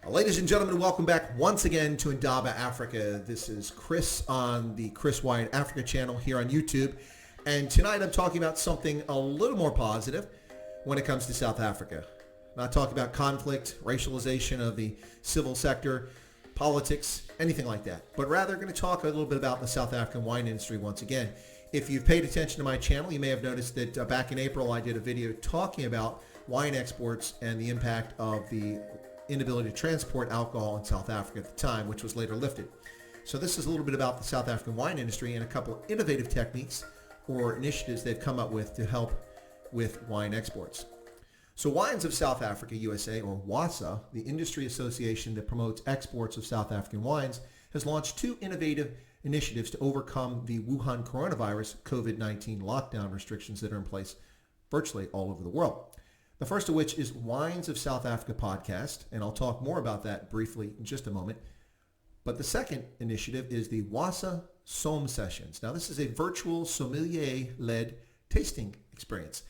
Ladies and gentlemen, welcome back once again to Indaba Africa. This is Chris on the Chris Wyatt Africa channel here on YouTube. And tonight I'm talking about something a little more positive when it comes to South Africa. I'm not talking about conflict, racialization of the civil sector, politics, anything like that. But rather going to talk a little bit about the South African wine industry once again. If you've paid attention to my channel, you may have noticed that back in April I did a video talking about wine exports and the impact of the inability to transport alcohol in South Africa at the time, which was later lifted. So this is a little bit about the South African wine industry and a couple of innovative techniques or initiatives they've come up with to help with wine exports. So Wines of South Africa USA, or WOSA, the industry association that promotes exports of South African wines, has launched two innovative initiatives to overcome the Wuhan coronavirus COVID-19 lockdown restrictions that are in place virtually all over the world. The first of which is Wines of South Africa podcast, and I'll talk more about that briefly in just a moment. But the second initiative is the WOSA Somm Sessions. Now, this is a virtual sommelier-led tasting experience.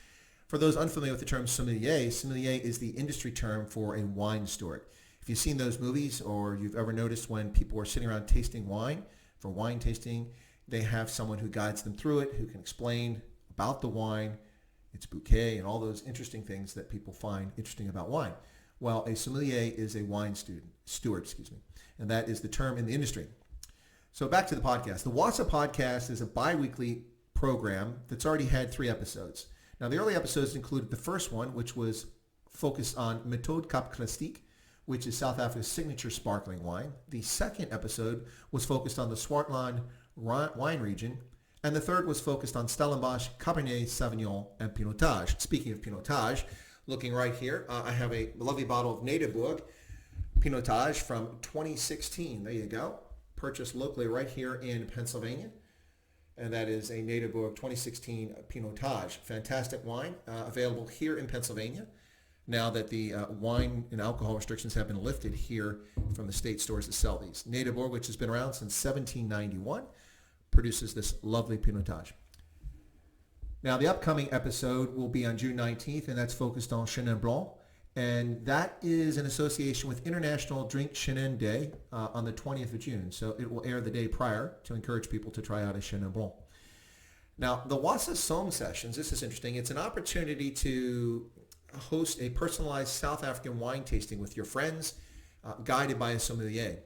For those unfamiliar with the term sommelier, sommelier is the industry term for a wine steward. If you've seen those movies or you've ever noticed when people are sitting around tasting wine, for wine tasting, they have someone who guides them through it, who can explain about the wine, its bouquet, and all those interesting things that people find interesting about wine. Well, a sommelier is a wine steward, and that is the term in the industry. So back to the podcast. The WOSA Podcast is a bi-weekly program that's already had 3 episodes. Now, the early episodes included the first one, which was focused on Méthode Cap Classique, which is South Africa's signature sparkling wine. The second episode was focused on the Swartland wine region. And the third was focused on Stellenbosch, Cabernet Sauvignon, and Pinotage. Speaking of Pinotage, looking right here, I have a lovely bottle of Nederburg Pinotage from 2016. There you go. Purchased locally right here in Pennsylvania. And that is a Nederburg 2016 Pinotage. Fantastic wine, available here in Pennsylvania. Now that the wine and alcohol restrictions have been lifted here from the state stores that sell these. Nederburg, which has been around since 1791. Produces this lovely Pinotage. Now, the upcoming episode will be on June 19th, and that's focused on Chenin Blanc. And that is in association with International Drink Chenin Day on the 20th of June. So it will air the day prior to encourage people to try out a Chenin Blanc. Now, the WOSA Somm Sessions, this is interesting. It's an opportunity to host a personalized South African wine tasting with your friends, guided by a sommelier.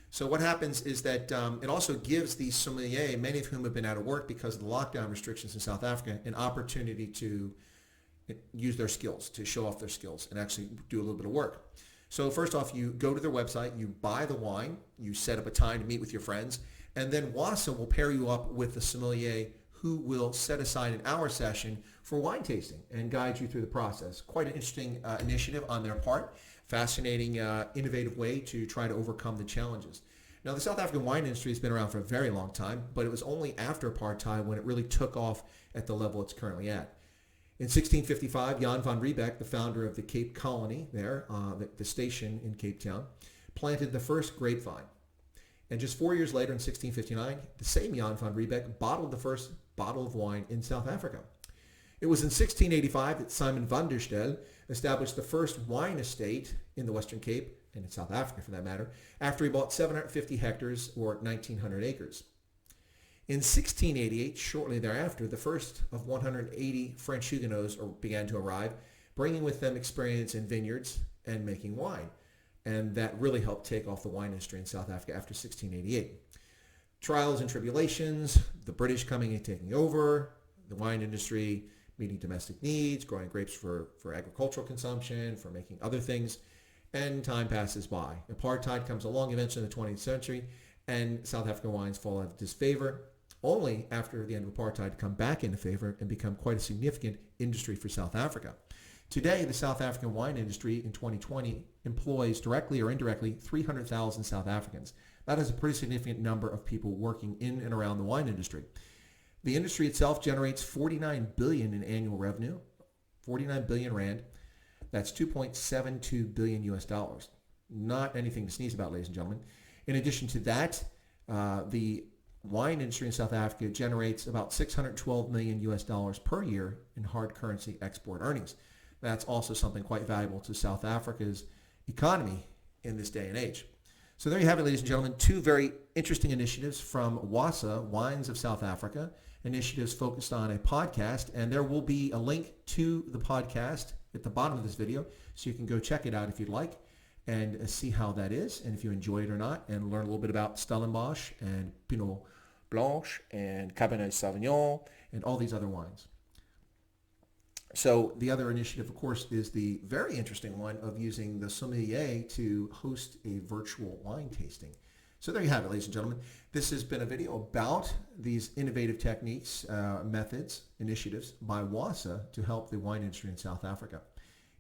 So what happens is that it also gives the sommelier, many of whom have been out of work because of the lockdown restrictions in South Africa, an opportunity to use their skills, to show off their skills and actually do a little bit of work. So first off, you go to their website, you buy the wine, you set up a time to meet with your friends, and then WOSA will pair you up with the sommelier who will set aside an hour session for wine tasting and guide you through the process. Quite an interesting initiative on their part. Fascinating, innovative way to try to overcome the challenges. Now, the South African wine industry has been around for a very long time, but it was only after apartheid when it really took off at the level it's currently at. In 1655, Jan van Riebeck, the founder of the Cape Colony there, the station in Cape Town, planted the first grapevine. And just 4 years later, in 1659, the same Jan van Riebeck bottled the first bottle of wine in South Africa. It was in 1685 that Simon van der Stel established the first wine estate in the Western Cape, and in South Africa for that matter, after he bought 750 hectares or 1,900 acres. In 1688, shortly thereafter, the first of 180 French Huguenots began to arrive, bringing with them experience in vineyards and making wine. And that really helped take off the wine industry in South Africa after 1688. Trials and tribulations, the British coming and taking over, the wine industry meeting domestic needs, growing grapes for agricultural consumption, for making other things, and time passes by. Apartheid comes along eventually in the 20th century, and South African wines fall out of disfavor, only after the end of apartheid to come back into favor and become quite a significant industry for South Africa. Today, the South African wine industry in 2020 employs directly or indirectly 300,000 South Africans. That is a pretty significant number of people working in and around the wine industry. The industry itself generates 49 billion in annual revenue, 49 billion rand. That's 2.72 billion US dollars. Not anything to sneeze about, ladies and gentlemen. In addition to that, the wine industry in South Africa generates about 612 million US dollars per year in hard currency export earnings. That's also something quite valuable to South Africa's economy in this day and age. So there you have it, ladies and gentlemen, two very interesting initiatives from WOSA, Wines of South Africa, initiatives focused on a podcast, and there will be a link to the podcast at the bottom of this video, so you can go check it out if you'd like and see how that is, and if you enjoy it or not, and learn a little bit about Stellenbosch and Pinot Blanche and Cabernet Sauvignon and all these other wines. So the other initiative, of course, is the very interesting one of using the sommelier to host a virtual wine tasting. So there you have it, ladies and gentlemen. This has been a video about these innovative techniques, methods, initiatives by WOSA to help the wine industry in South Africa.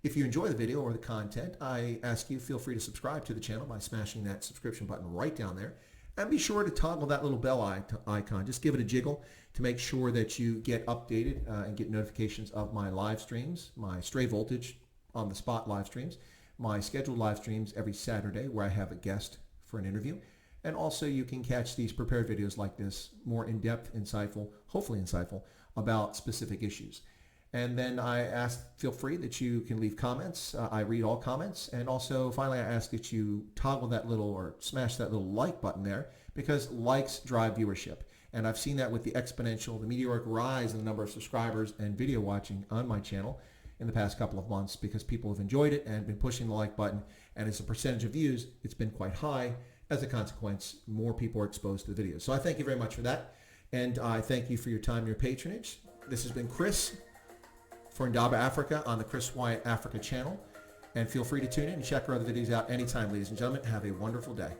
If you enjoy the video or the content, I ask you feel free to subscribe to the channel by smashing that subscription button right down there. And be sure to toggle that little bell icon. Just give it a jiggle to make sure that you get updated and get notifications of my live streams, my Stray Voltage on the spot live streams, my scheduled live streams every Saturday where I have a guest for an interview. And also you can catch these prepared videos like this, more in-depth, insightful, hopefully insightful, about specific issues. And then feel free that you can leave comments. I read all comments. And also, finally, I ask that you toggle that little or smash that little like button there, because likes drive viewership. And I've seen that with the exponential, the meteoric rise in the number of subscribers and video watching on my channel in the past couple of months, because people have enjoyed it and been pushing the like button. And as a percentage of views, it's been quite high. As a consequence, more people are exposed to the videos. So I thank you very much for that. And I thank you for your time and your patronage. This has been Chris for Indaba Africa on the Chris Wyatt Africa channel. And feel free to tune in and check our other videos out anytime, ladies and gentlemen. Have a wonderful day.